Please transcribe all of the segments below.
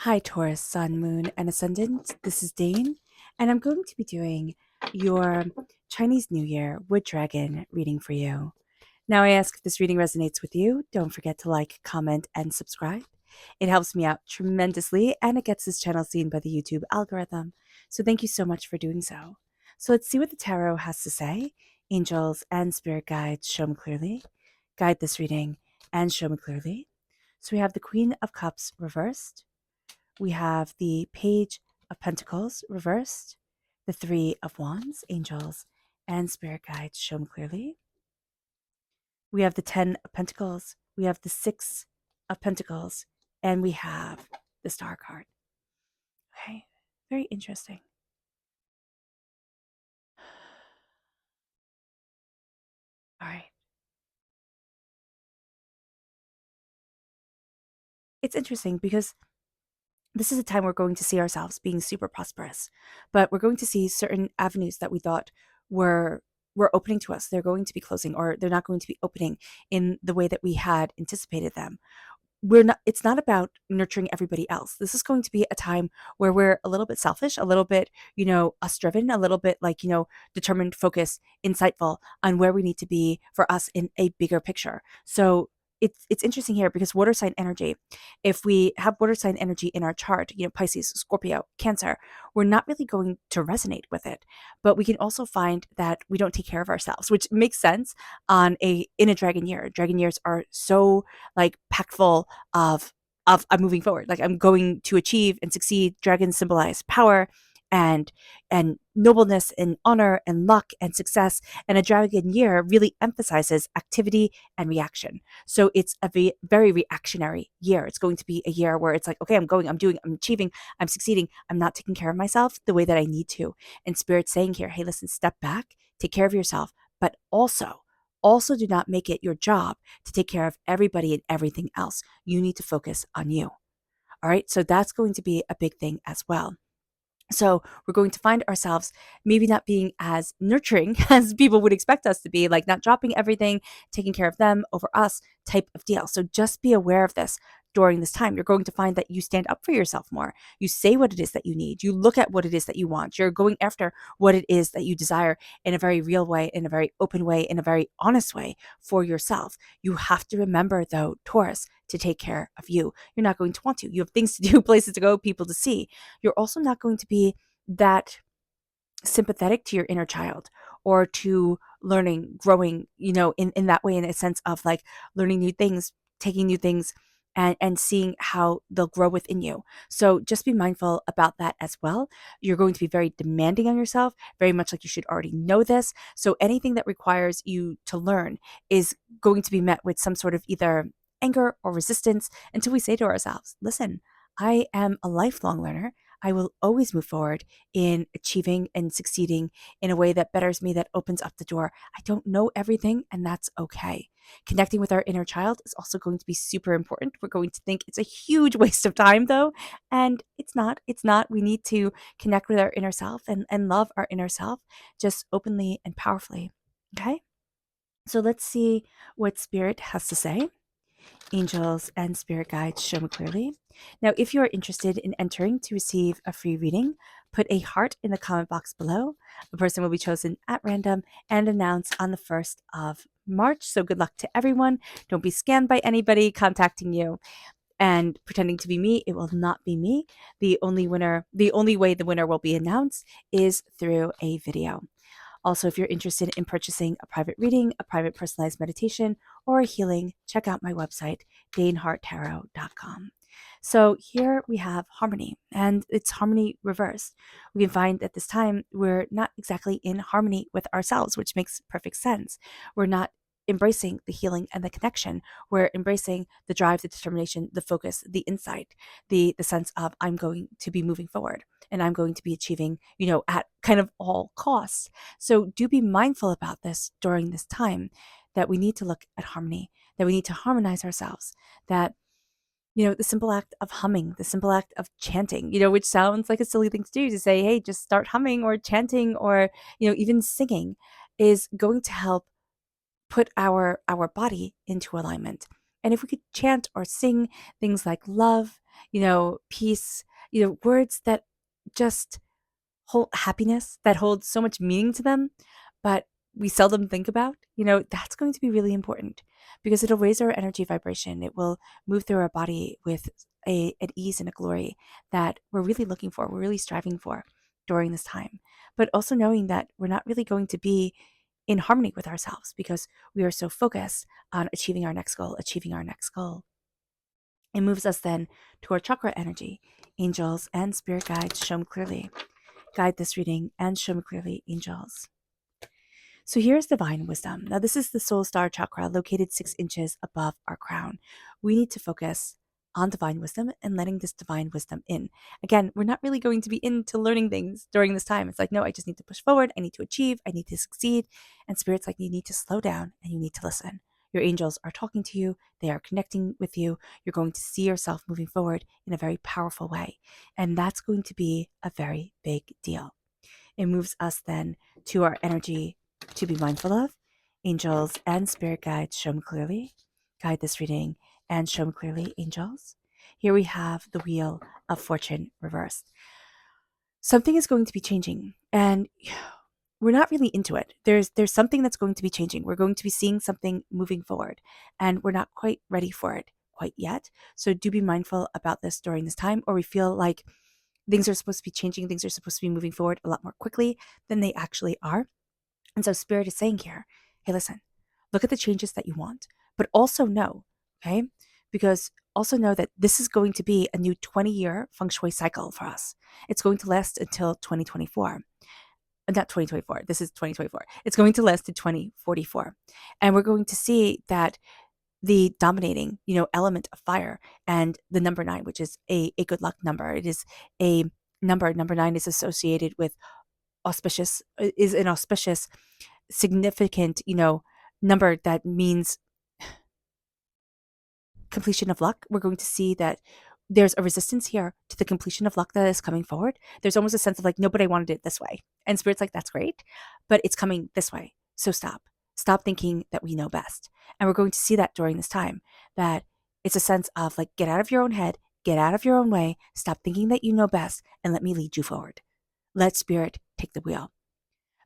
Hi, Taurus, Sun, Moon, and Ascendant. This is Dane, and I'm going to be doing your Chinese New Year Wood Dragon reading for you. Now, I ask if this reading resonates with you. Don't forget to like, comment, and subscribe. It helps me out tremendously, and it gets this channel seen by the YouTube algorithm. So, thank you so much for doing so. So, let's see what the tarot has to say. Angels and spirit guides show me clearly. Guide this reading and show me clearly. So, we have the Queen of Cups reversed. We have the Page of Pentacles reversed, the Three of Wands, angels, and spirit guides shown clearly. We have the 10 of Pentacles, we have the 6 of Pentacles, and we have the Star card. Okay, very interesting. All right. It's interesting because this is a time we're going to see ourselves being super prosperous, but we're going to see certain avenues that we thought were opening to us. They're going to be closing, or they're not going to be opening in the way that we had anticipated them. It's not about nurturing everybody else. This is going to be a time where we're a little bit selfish, a little bit, us driven, a little bit like, determined, focused, insightful on where we need to be for us in a bigger picture. So it's interesting here because water sign energy, if we have water sign energy in our chart, Pisces, Scorpio, Cancer, we're not really going to resonate with it. But we can also find that we don't take care of ourselves, which makes sense in a dragon year. Dragon years are so like packed full of I'm moving forward. Like I'm going to achieve and succeed. Dragons symbolize power and nobleness and honor and luck and success. And a dragon year really emphasizes activity and reaction. So it's a very reactionary year. It's going to be a year where it's like, okay, I'm going, I'm doing, I'm achieving, I'm succeeding. I'm not taking care of myself the way that I need to. And Spirit's saying here, hey, listen, step back, take care of yourself, but also do not make it your job to take care of everybody and everything else. You need to focus on you. All right. So that's going to be a big thing as well. So we're going to find ourselves maybe not being as nurturing as people would expect us to be, like not dropping everything, taking care of them over us type of deal. So just be aware of this during this time. You're going to find that you stand up for yourself more. You say what it is that you need. You look at what it is that you want. You're going after what it is that you desire in a very real way, in a very open way, in a very honest way for yourself. You have to remember, though, Taurus, to take care of you. You're not going to want to. You have things to do, places to go, people to see. You're also not going to be that sympathetic to your inner child or to learning, growing, in that way, in a sense of like learning new things, taking new things and seeing how they'll grow within you. So just be mindful about that as well. You're going to be very demanding on yourself, very much like you should already know this. So anything that requires you to learn is going to be met with some sort of either anger or resistance until we say to ourselves, listen, I am a lifelong learner. I will always move forward in achieving and succeeding in a way that betters me, that opens up the door. I don't know everything, and that's okay. Connecting with our inner child is also going to be super important. We're going to think it's a huge waste of time, though, and it's not. It's not. We need to connect with our inner self and love our inner self just openly and powerfully. Okay? So let's see what Spirit has to say. Angels and spirit guides show me clearly. Now, if you are interested in entering to receive a free reading, put a heart in the comment box below. A person will be chosen at random and announced on the 1st of March. So good luck to everyone. Don't be scammed by anybody contacting you and pretending to be me. It will not be me. The only way the winner will be announced is through a video. Also, if you're interested in purchasing a private reading, a private personalized meditation, or a healing, check out my website, daneharttarot.com. So here we have harmony, and it's harmony reversed. We can find at this time we're not exactly in harmony with ourselves, which makes perfect sense. We're not embracing the healing and the connection. We're embracing the drive, the determination, the focus, the insight, the sense of I'm going to be moving forward and I'm going to be achieving, at kind of all costs. So do be mindful about this during this time, that we need to look at harmony, that we need to harmonize ourselves, that the simple act of humming, the simple act of chanting, which sounds like a silly thing to do, to say, hey, just start humming or chanting or, even singing, is going to help put our body into alignment. And if we could chant or sing things like love, peace, words that just hold happiness, that hold so much meaning to them, but we seldom think about, that's going to be really important because it'll raise our energy vibration. It will move through our body with an ease and a glory that we're really looking for, we're really striving for during this time. But also knowing that we're not really going to be in harmony with ourselves because we are so focused on achieving our next goal, achieving our next goal. It moves us then to our chakra energy. Angels and spirit guides show me clearly. Guide this reading and show me clearly, angels. So here's divine wisdom. Now, this is the soul star chakra located 6 inches above our crown. We need to focus on divine wisdom and letting this divine wisdom in. Again, we're not really going to be into learning things during this time. It's like, no, I just need to push forward. I need to achieve. I need to succeed. And Spirit's like, you need to slow down and you need to listen. Your angels are talking to you. They are connecting with you. You're going to see yourself moving forward in a very powerful way. And that's going to be a very big deal. It moves us then to our energy to be mindful of. Angels and spirit guides show me clearly. Guide this reading and show me clearly, angels. Here we have the Wheel of Fortune reversed. Something is going to be changing and we're not really into it. There's something that's going to be changing. We're going to be seeing something moving forward and we're not quite ready for it quite yet. So do be mindful about this during this time, or we feel like things are supposed to be changing, things are supposed to be moving forward a lot more quickly than they actually are. And so Spirit is saying here, hey, listen, look at the changes that you want, but also know, okay? Because also know that this is going to be a new 20-year feng shui cycle for us. It's going to last until 2024. Not 2024, this is 2024. It's going to last to 2044. And we're going to see that the dominating, element of fire and the number 9, which is a good luck number. It is a number 9 is associated with is an auspicious, significant, number that means completion of luck. We're going to see that there's a resistance here to the completion of luck that is coming forward. There's almost a sense of like, no, but I wanted it this way. And Spirit's like, that's great, but it's coming this way. So stop. Stop thinking that we know best. And we're going to see that during this time, that it's a sense of like, get out of your own head, get out of your own way, stop thinking that you know best, and let me lead you forward. Let Spirit take the wheel.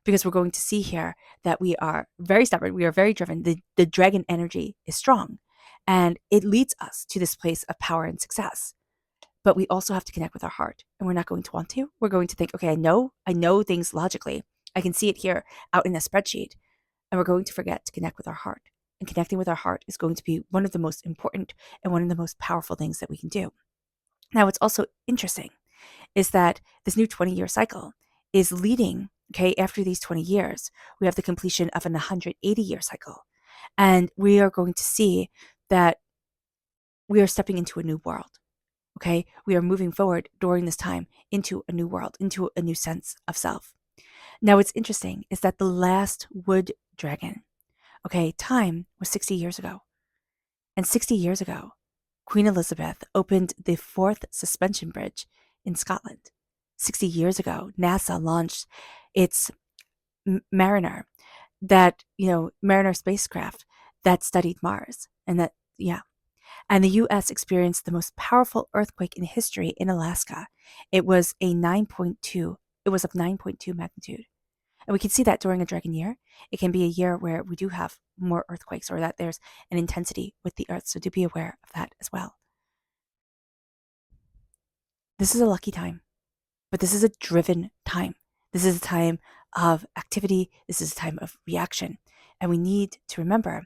Because we're going to see here that we are very stubborn, we are very driven. The dragon energy is strong, and it leads us to this place of power and success. But we also have to connect with our heart, and we're not going to want to. We're going to think, okay, I know things logically. I can see it here out in a spreadsheet, and we're going to forget to connect with our heart. And connecting with our heart is going to be one of the most important and one of the most powerful things that we can do. Now, what's also interesting is that this new 20-year cycle is leading, okay, after these 20 years, we have the completion of an 180-year cycle. And we are going to see that we are stepping into a new world, okay? We are moving forward during this time into a new world, into a new sense of self. Now, what's interesting is that the last wood dragon, okay, time was 60 years ago. And 60 years ago, Queen Elizabeth opened the 4th suspension bridge in Scotland. 60 years ago, NASA launched its Mariner, Mariner spacecraft that studied Mars. And the US experienced the most powerful earthquake in history in Alaska. It was of 9.2 magnitude. And we can see that during a dragon year. It can be a year where we do have more earthquakes, or that there's an intensity with the earth. So do be aware of that as well. This is a lucky time, but this is a driven time. This is a time of activity. This is a time of reaction. And we need to remember,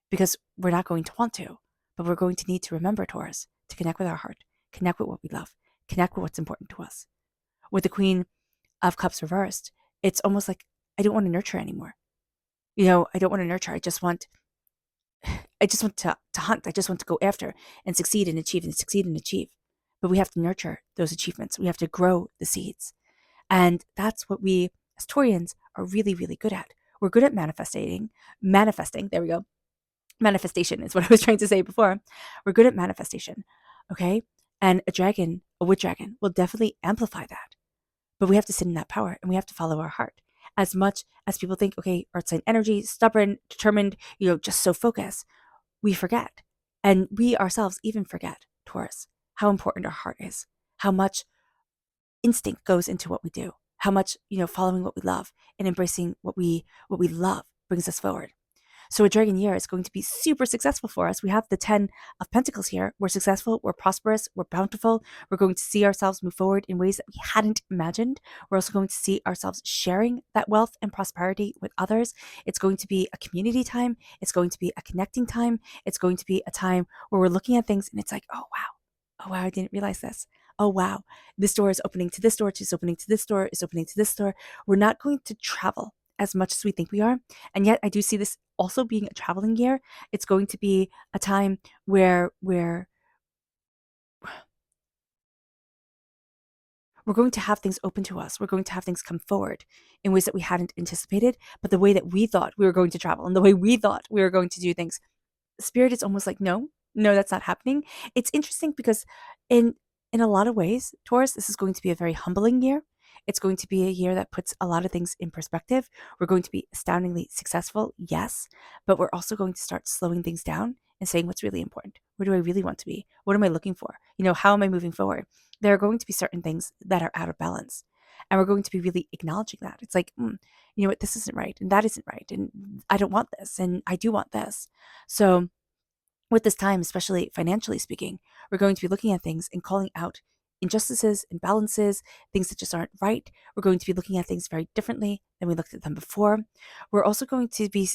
because we're not going to want to, but we're going to need to remember, Taurus, to connect with our heart, connect with what we love, connect with what's important to us. With the Queen of Cups reversed, it's almost like I don't want to nurture anymore. I don't want to nurture. I just want to hunt. I just want to go after and succeed and achieve and succeed and achieve. But we have to nurture those achievements. We have to grow the seeds. And that's what we as Taurians are really, really good at. We're good at manifesting. There we go. Manifestation is what I was trying to say before. We're good at manifestation. Okay. And a wood dragon will definitely amplify that. But we have to sit in that power and we have to follow our heart. As much as people think, okay, earth sign energy, stubborn, determined, just so focused, we forget And we ourselves even forget, Taurus, how important our heart is, how much instinct goes into what we do, how much, following what we love and embracing what we love brings us forward. So a dragon year is going to be super successful for us. We have the 10 of Pentacles here. We're successful, we're prosperous, we're bountiful. We're going to see ourselves move forward in ways that we hadn't imagined. We're also going to see ourselves sharing that wealth and prosperity with others. It's going to be a community time. It's going to be a connecting time. It's going to be a time where we're looking at things and it's like, oh wow. Oh wow, I didn't realize this. Oh wow, this door is opening to this door, is opening to this door, is opening to this door. We're not going to travel as much as we think we are. And yet I do see this also being a traveling year. It's going to be a time where we're going to have things open to us. We're going to have things come forward in ways that we hadn't anticipated, but the way that we thought we were going to travel and the way we thought we were going to do things, Spirit is almost like, no, that's not happening. It's interesting because in a lot of ways, Taurus, this is going to be a very humbling year. It's going to be a year that puts a lot of things in perspective. We're going to be astoundingly successful, yes, but we're also going to start slowing things down and saying what's really important. Where do I really want to be? What am I looking for? How am I moving forward? There are going to be certain things that are out of balance. And we're going to be really acknowledging that. It's like, you know what, this isn't right, and that isn't right, and I don't want this, and I do want this. So with this time, especially financially speaking, we're going to be looking at things and calling out injustices, imbalances, things that just aren't right. We're going to be looking at things very differently than we looked at them before. We're also going to be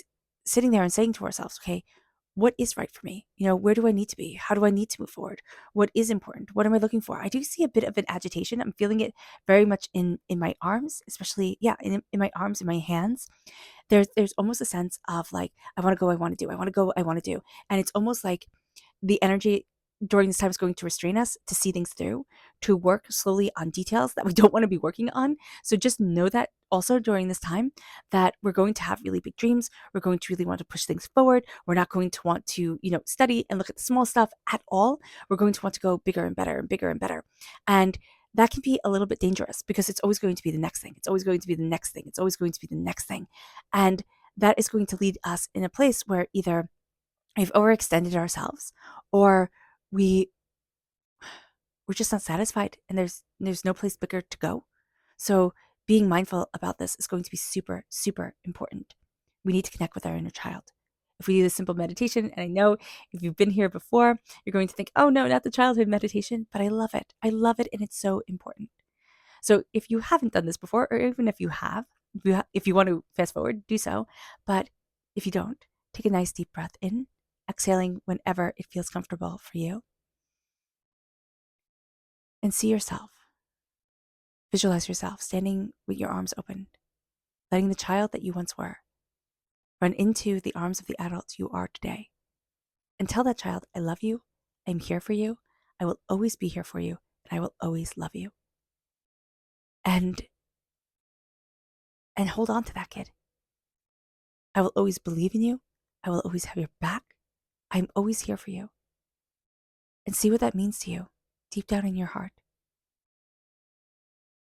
sitting there and saying to ourselves, okay, what is right for me? Where do I need to be? How do I need to move forward? What is important? What am I looking for? I do see a bit of an agitation. I'm feeling it very much in my arms, especially, in my arms, in my hands. There's almost a sense of like, I want to go, I want to do, I want to go, I want to do. And it's almost like the energy during this time is going to restrain us to see things through, to work slowly on details that we don't want to be working on. So just know that also during this time that we're going to have really big dreams. We're going to really want to push things forward. We're not going to want to, study and look at the small stuff at all. We're going to want to go bigger and better and bigger and better. And that can be a little bit dangerous because it's always going to be the next thing. It's always going to be the next thing. It's always going to be the next thing. And that is going to lead us in a place where either we've overextended ourselves or we're just not satisfied and there's no place bigger to go. So being mindful about this is going to be super, super important. We need to connect with our inner child. If we do this simple meditation, and I know if you've been here before, you're going to think, oh no, not the childhood meditation, but I love it. I love it and it's so important. So if you haven't done this before, or even if you have, if you want to fast forward, do so. But if you don't, take a nice deep breath in, exhaling whenever it feels comfortable for you. And see yourself. Visualize yourself standing with your arms open, letting the child that you once were run into the arms of the adult you are today. And tell that child, I love you, I'm here for you, I will always be here for you, and I will always love you. And hold on to that kid. I will always believe in you. I will always have your back. I'm always here for you. And see what that means to you deep down in your heart.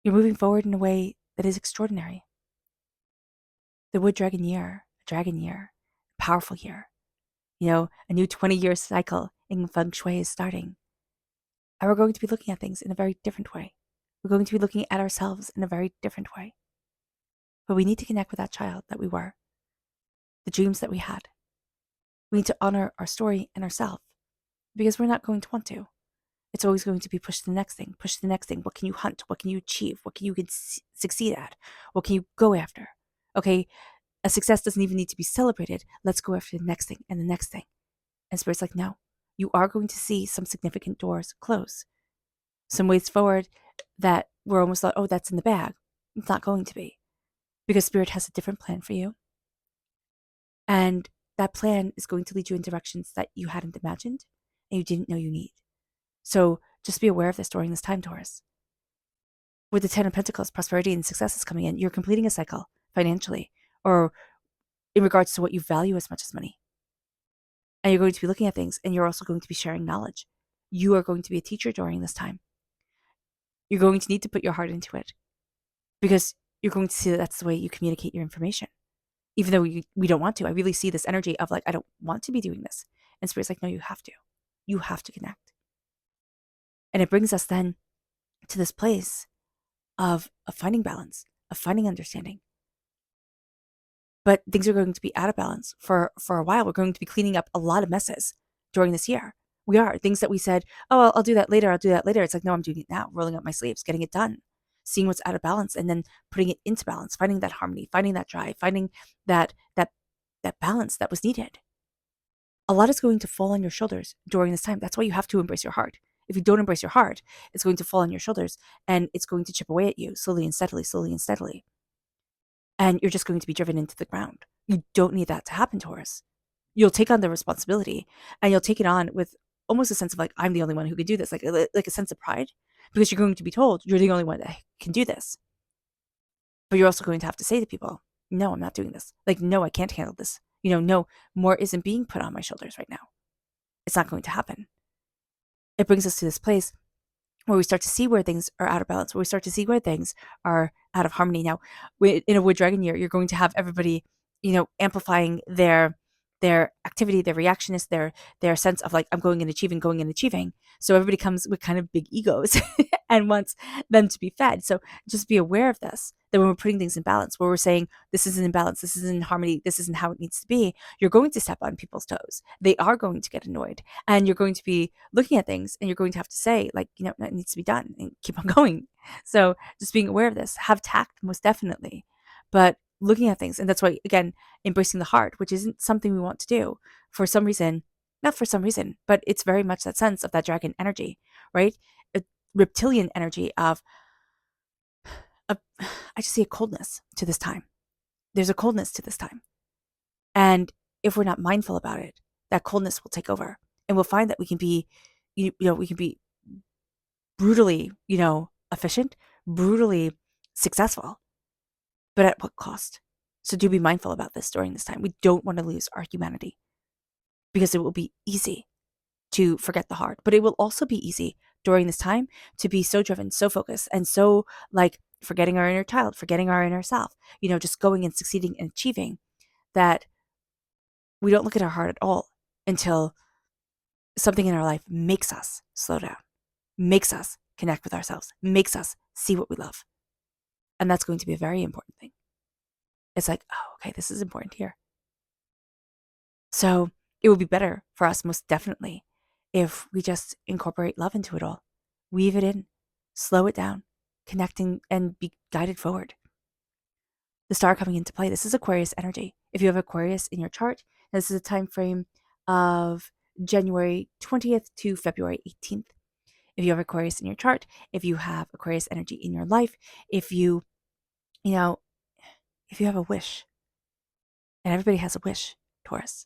You're moving forward in a way that is extraordinary. The Wood Dragon year, a dragon year, a powerful year. A new 20-year cycle in Feng Shui is starting. And we're going to be looking at things in a very different way. We're going to be looking at ourselves in a very different way. But we need to connect with that child that we were, the dreams that we had. We need to honor our story and ourselves because we're not going to want to. It's always going to be push to the next thing, push to the next thing. What can you hunt? What can you achieve? What can you succeed at? What can you go after? Okay, a success doesn't even need to be celebrated. Let's go after the next thing and the next thing. And Spirit's like, no, you are going to see some significant doors close. Some ways forward that we're almost like, oh, that's in the bag. It's not going to be. Because Spirit has a different plan for you. And that plan is going to lead you in directions that you hadn't imagined and you didn't know you need. So just be aware of this during this time, Taurus. With the 10 of Pentacles, prosperity and success is coming in. You're completing a cycle financially or in regards to what you value as much as money. And you're going to be looking at things and you're also going to be sharing knowledge. You are going to be a teacher during this time. You're going to need to put your heart into it because you're going to see that that's the way you communicate your information. Even though we don't want to, I really see this energy of like, I don't want to be doing this. And Spirit's like, no, you have to. You have to connect. And it brings us then to this place of finding balance, of finding understanding. But things are going to be out of balance for a while. We're going to be cleaning up a lot of messes during this year. We are. Things that we said, oh, I'll do that later. I'll do that later. It's like, no, I'm doing it now, rolling up my sleeves, getting it done, seeing what's out of balance, and then putting it into balance, finding that harmony, finding that drive, finding that balance that was needed. A lot is going to fall on your shoulders during this time. That's why you have to embrace your heart. If you don't embrace your heart, it's going to fall on your shoulders and it's going to chip away at you slowly and steadily, slowly and steadily. And you're just going to be driven into the ground. You don't need that to happen, Taurus. You'll take on the responsibility and you'll take it on with almost a sense of like, I'm the only one who can do this, like a sense of pride, because you're going to be told you're the only one that can do this. But you're also going to have to say to people, no, I'm not doing this. Like, no, I can't handle this. No, more isn't being put on my shoulders right now. It's not going to happen. It brings us to this place where we start to see where things are out of balance, where we start to see where things are out of harmony. Now, in a Wood Dragon year, you're going to have everybody, amplifying their activity, their reactionist, their sense of like, I'm going and achieving. So everybody comes with kind of big egos and wants them to be fed. So just be aware of this, that when we're putting things in balance, where we're saying, this isn't in balance, this isn't in harmony, this isn't how it needs to be, you're going to step on people's toes. They are going to get annoyed. And you're going to be looking at things and you're going to have to say, like, that needs to be done and keep on going. So just being aware of this, have tact, most definitely. But looking at things, and that's why, again, embracing the heart, which isn't something we want to do for some reason, not for some reason, but it's very much that sense of that dragon energy, right? A reptilian energy of I just see a coldness to this time. There's a coldness to this time. And if we're not mindful about it, that coldness will take over. And we'll find that we can be, we can be brutally, efficient, brutally successful. But at what cost? So do be mindful about this during this time. We don't want to lose our humanity because it will be easy to forget the heart, but it will also be easy during this time to be so driven, so focused, and so like forgetting our inner child, forgetting our inner self, just going and succeeding and achieving, that we don't look at our heart at all until something in our life makes us slow down, makes us connect with ourselves, makes us see what we love. And that's going to be a very important thing. It's like, oh, okay, this is important here. So it would be better for us, most definitely, if we just incorporate love into it all, weave it in, slow it down, connecting and be guided forward. The star coming into play, this is Aquarius energy. If you have Aquarius in your chart, this is a time frame of January 20th to February 18th. If you have Aquarius in your chart, if you have Aquarius energy in your life, if you have a wish, and everybody has a wish, Taurus,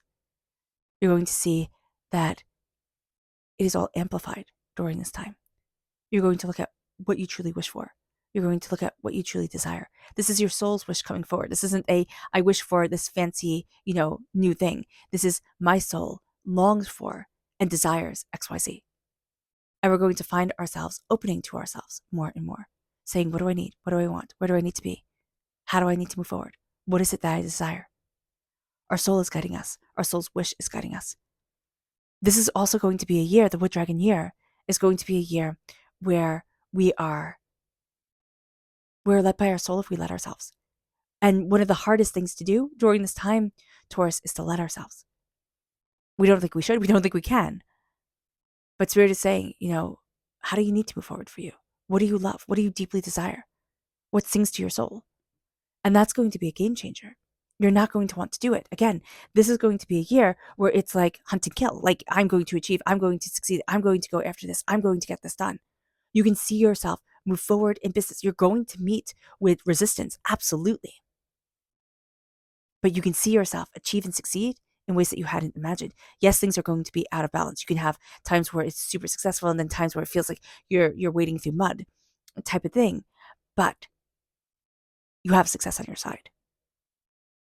you're going to see that it is all amplified during this time. You're going to look at what you truly wish for. You're going to look at what you truly desire. This is your soul's wish coming forward. This isn't I wish for this fancy, new thing. This is my soul longs for and desires XYZ. And we're going to find ourselves opening to ourselves more and more, saying, what do I need? What do I want? Where do I need to be? How do I need to move forward? What is it that I desire? Our soul is guiding us. Our soul's wish is guiding us. This is also going to be a year, the Wood Dragon year is going to be a year where we're led by our soul if we let ourselves. And one of the hardest things to do during this time, Taurus, is to let ourselves. We don't think we should. We don't think we can. But Spirit is saying, how do you need to move forward for you? What do you love? What do you deeply desire? What sings to your soul? And that's going to be a game changer. You're not going to want to do it. Again, this is going to be a year where it's like hunt and kill. Like, I'm going to achieve. I'm going to succeed. I'm going to go after this. I'm going to get this done. You can see yourself move forward in business. You're going to meet with resistance. Absolutely. But you can see yourself achieve and succeed in ways that you hadn't imagined. Yes, things are going to be out of balance. You can have times where it's super successful and then times where it feels like you're wading through mud type of thing. But you have success on your side.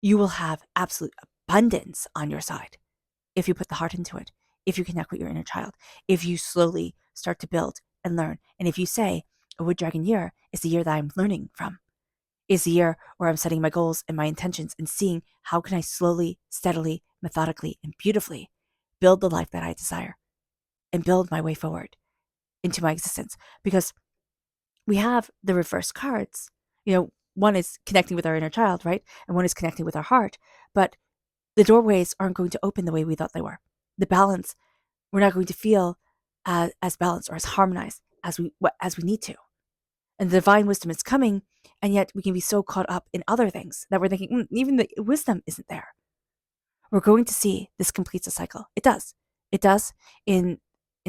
You will have absolute abundance on your side if you put the heart into it, if you connect with your inner child, if you slowly start to build and learn. And if you say, a Wood Dragon year is the year that I'm learning from, is the year where I'm setting my goals and my intentions and seeing how can I slowly, steadily, methodically, and beautifully build the life that I desire. and build my way forward into my existence. Because we have the reverse cards. One is connecting with our inner child, right? And one is connecting with our heart. But the doorways aren't going to open the way we thought they were. The balance, we're not going to feel as balanced or as harmonized as we need to. And the divine wisdom is coming, and yet we can be so caught up in other things that we're thinking, even the wisdom isn't there. We're going to see this completes a cycle. It does. It does in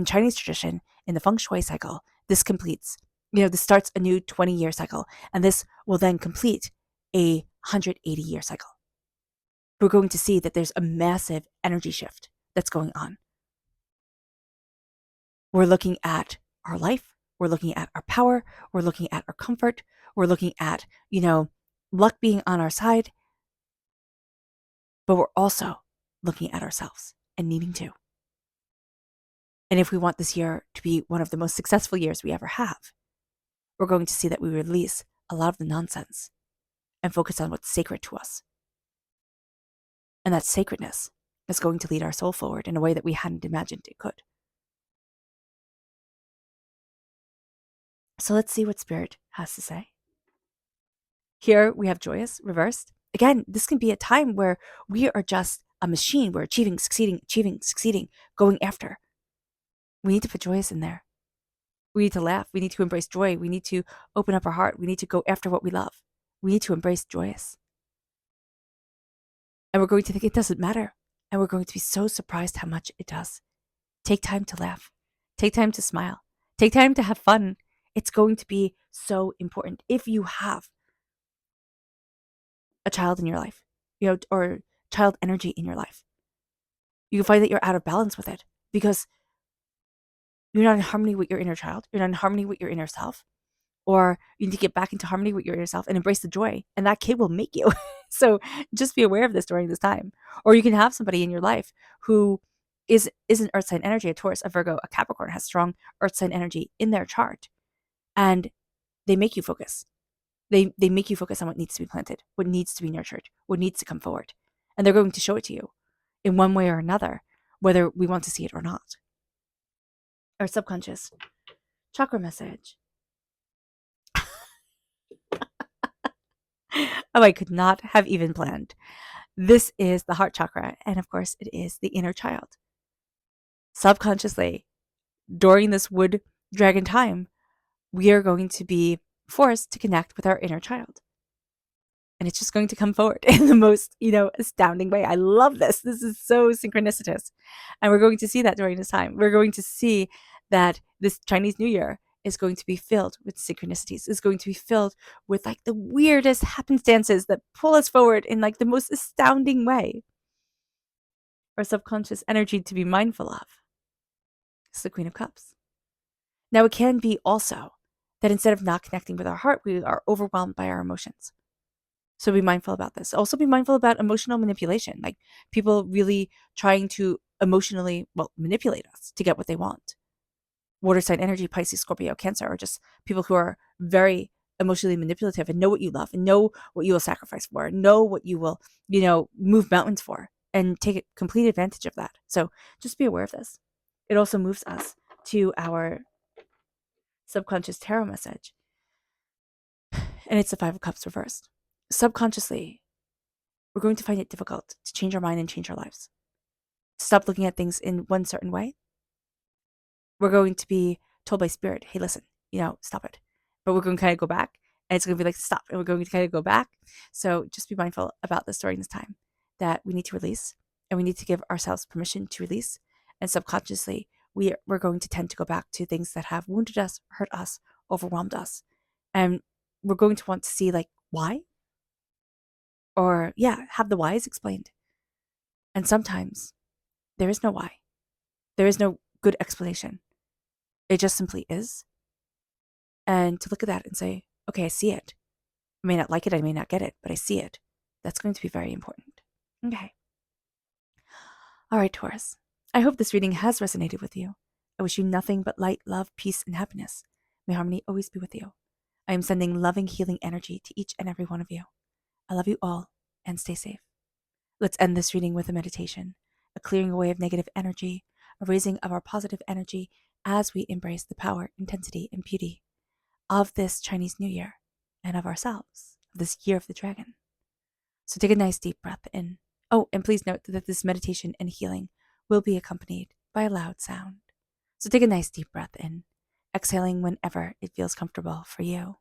Chinese tradition, in the feng shui cycle. This completes. This starts a new 20-year cycle, and this will then complete a 180-year cycle. We're going to see that there's a massive energy shift that's going on. We're looking at our life. We're looking at our power. We're looking at our comfort. We're looking at, luck being on our side. But we're also looking at ourselves and needing to. And if we want this year to be one of the most successful years we ever have, we're going to see that we release a lot of the nonsense and focus on what's sacred to us. And that sacredness is going to lead our soul forward in a way that we hadn't imagined it could. So let's see what Spirit has to say. Here we have joyous, reversed. Again, this can be a time where we are just a machine. We're achieving, succeeding, going after. We need to put joyous in there. We need to laugh. We need to embrace joy. We need to open up our heart. We need to go after what we love. We need to embrace joyous. And we're going to think it doesn't matter. And we're going to be so surprised how much it does. Take time to laugh. Take time to smile. Take time to have fun. It's going to be so important. If you have a child in your life, or child energy in your life, you can find that you're out of balance with it because you're not in harmony with your inner child. You're not in harmony with your inner self. Or you need to get back into harmony with your inner self and embrace the joy. And that kid will make you. So just be aware of this during this time. Or you can have somebody in your life who is an earth sign energy, a Taurus, a Virgo, a Capricorn, has strong earth sign energy in their chart. And they make you focus. They make you focus on what needs to be planted, what needs to be nurtured, what needs to come forward. And they're going to show it to you in one way or another, whether we want to see it or not. Our subconscious chakra message. Oh, I could not have even planned. This is the heart chakra, and of course, it is the inner child. Subconsciously, during this wood dragon time, we are going to be forced to connect with our inner child. And it's just going to come forward in the most, astounding way. I love this. This is so synchronicitous. And we're going to see that during this time. We're going to see that this Chinese New Year is going to be filled with synchronicities. It's going to be filled with the weirdest happenstances that pull us forward in the most astounding way. Our subconscious energy to be mindful of is the Queen of Cups. Now, it can be also that instead of not connecting with our heart, we are overwhelmed by our emotions. So be mindful about this. Also be mindful about emotional manipulation, people really trying to emotionally, manipulate us to get what they want. Water sign energy, Pisces, Scorpio, Cancer are just people who are very emotionally manipulative and know what you love and know what you will sacrifice for, and know what you will, move mountains for, and take complete advantage of that. So just be aware of this. It also moves us to our subconscious tarot message. And it's the Five of Cups reversed. Subconsciously, we're going to find it difficult to change our mind and change our lives. Stop looking at things in one certain way. We're going to be told by Spirit, hey, listen, stop it. But we're going to kind of go back, and it's going to be stop. And we're going to kind of go back. So just be mindful about this during this time, that we need to release, and we need to give ourselves permission to release. And subconsciously, we're going to tend to go back to things that have wounded us, hurt us, overwhelmed us. And we're going to want to see why? Or have the whys explained. And sometimes there is no why. There is no good explanation. It just simply is. And to look at that and say, okay, I see it. I may not like it, I may not get it, but I see it. That's going to be very important. Okay. All right, Taurus. I hope this reading has resonated with you. I wish you nothing but light, love, peace, and happiness. May harmony always be with you. I am sending loving, healing energy to each and every one of you. I love you all, and stay safe. Let's end this reading with a meditation, a clearing away of negative energy, a raising of our positive energy as we embrace the power, intensity, and beauty of this Chinese New Year and of ourselves, of this year of the dragon. So take a nice deep breath in. Oh, and please note that this meditation and healing will be accompanied by a loud sound. So take a nice deep breath in, exhaling whenever it feels comfortable for you.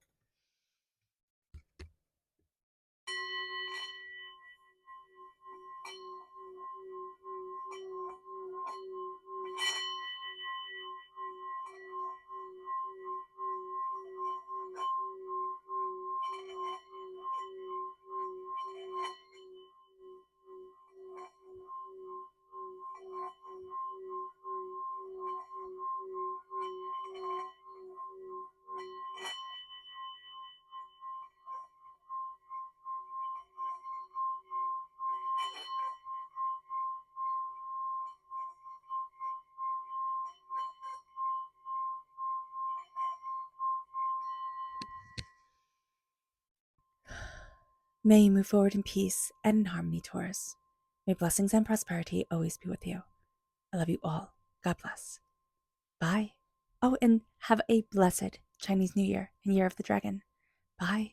May you move forward in peace and in harmony, Taurus. May blessings and prosperity always be with you. I love you all. God bless. Bye. Oh, and have a blessed Chinese New Year and Year of the Dragon. Bye.